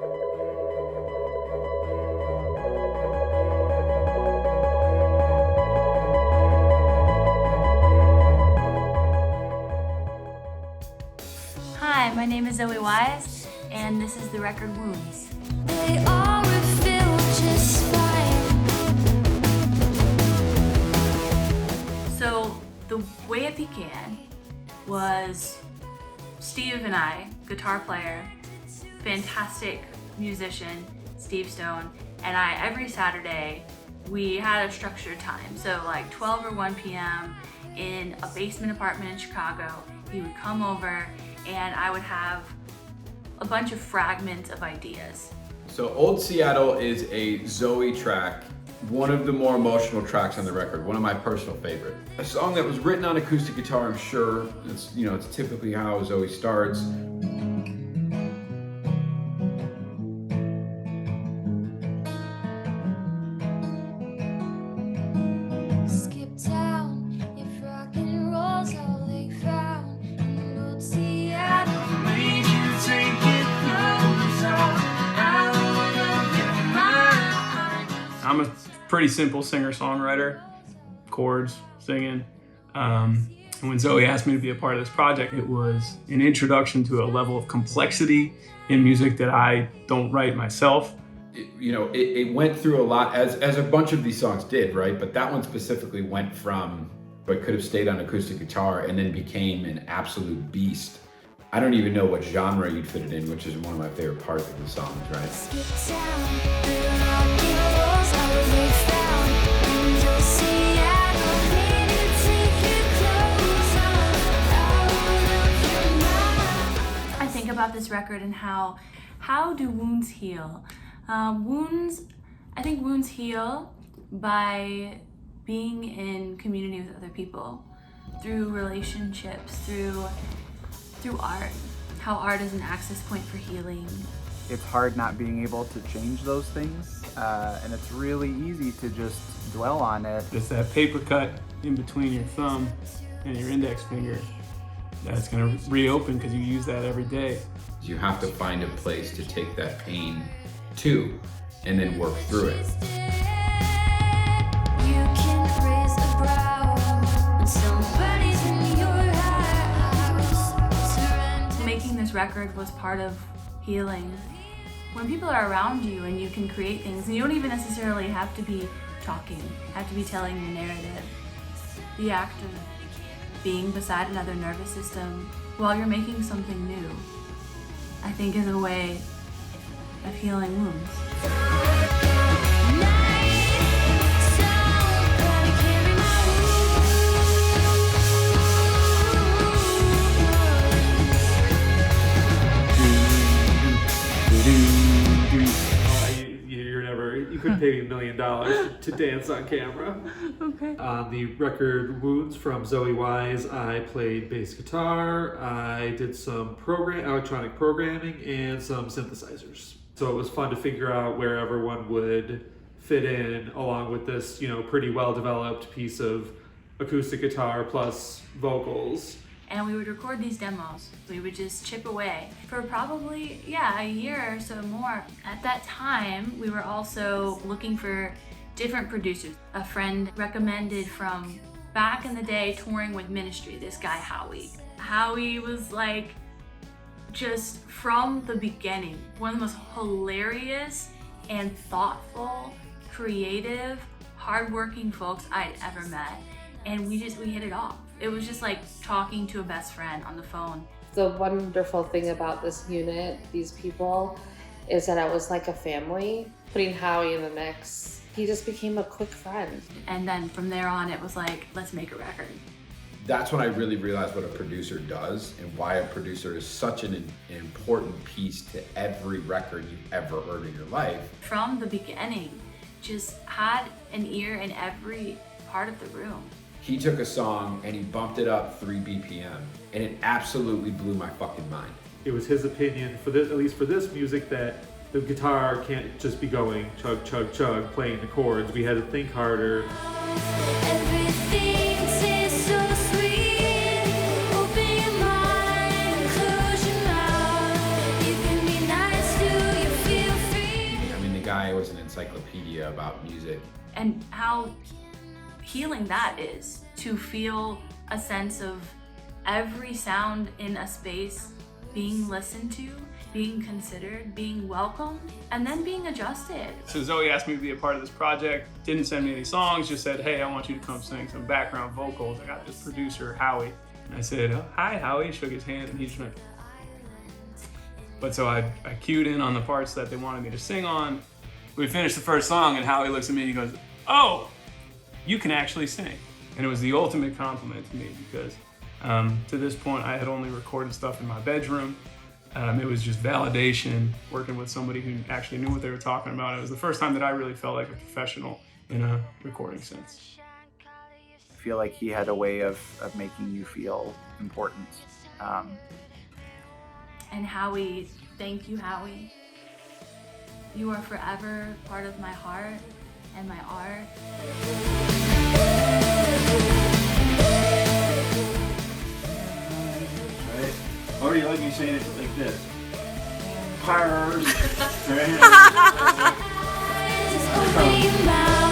Hi, my name is Zoe Wise, and this is the record Wounds. They all would feel just fine. So the way it began was Steve and I, guitar player, fantastic musician, Steve Stone, and I, every Saturday, we had a structured time. So like 12 or 1 p.m. in a basement apartment in Chicago, he would come over and I would have a bunch of fragments of ideas. So Old Seattle is a Zoe track, one of the more emotional tracks on the record, one of my personal favorite. A song that was written on acoustic guitar, I'm sure. It's typically how Zoe starts. Skip town if rock and roll's all they found in Old Seattle. Made you take it closer out of your mind. I'm a pretty simple singer-songwriter, chords, singing. And when Zoe asked me to be a part of this project, it was an introduction to a level of complexity in music that I don't write myself. It went through a lot, as a bunch of these songs did, right? But that one specifically went from what could have stayed on acoustic guitar and then became an absolute beast. I don't even know what genre you'd fit it in, which is one of my favorite parts of the songs, right? Skip town if rock and roll's all they found in Old Seattle. Made you take it closer out of your mind. I think about this record and how do wounds heal? I think wounds heal by being in community with other people, through relationships, through art, how art is an access point for healing. It's hard not being able to change those things, and it's really easy to just dwell on it. It's that paper cut in between your thumb and your index finger that's gonna reopen because you use that every day. You have to find a place to take that pain to, and then work through it. You can raise a brow when somebody's in your house. Surrender. Making this record was part of healing. When people are around you and you can create things, and you don't even necessarily have to be talking, have to be telling your narrative. The act of being beside another nervous system while you're making something new, I think is a way of healing wounds. You couldn't pay me $1 million to dance on camera. Okay. On the record Wounds from Zoe Wise, I played bass guitar, I did some electronic programming, and some synthesizers. So it was fun to figure out where everyone would fit in, along with this, pretty well-developed piece of acoustic guitar plus vocals. And we would record these demos. We would just chip away for probably, a year or so more. At that time, we were also looking for different producers. A friend recommended from back in the day touring with Ministry, this guy Howie. Howie was like, just from the beginning, one of the most hilarious and thoughtful, creative, hardworking folks I'd ever met. And we hit it off. It was just like talking to a best friend on the phone. The wonderful thing about this unit, these people, is that it was like a family. Putting Howie in the mix, he just became a quick friend. And then from there on, it was like, let's make a record. That's when I really realized what a producer does and why a producer is such an important piece to every record you've ever heard in your life. From the beginning, just had an ear in every part of the room. He took a song and he bumped it up 3 BPM, and it absolutely blew my fucking mind. It was his opinion, for this, at least for this music, that the guitar can't just be going chug, chug, chug, playing the chords. We had to think harder. Everything tastes so sweet. Open your mind, close your mouth. You can be nice to your feelings. encyclopedia about music. And how healing that is, to feel a sense of every sound in a space being listened to, being considered, being welcomed, and then being adjusted. So Zoe asked me to be a part of this project, didn't send me any songs, just said, hey, I want you to come sing some background vocals. I got this producer, Howie. And I said, oh, hi, Howie, shook his hand, and he just went. But so I cued in on the parts that they wanted me to sing on. We finished the first song, and Howie looks at me and he goes, oh, you can actually sing. And it was the ultimate compliment to me because to this point, I had only recorded stuff in my bedroom. It was just validation, working with somebody who actually knew what they were talking about. It was the first time that I really felt like a professional in a recording sense. I feel like he had a way of making you feel important. And Howie, thank you, Howie. You are forever part of my heart and my art. Right? Or you like me saying it like this. Pars. Just open your mouth.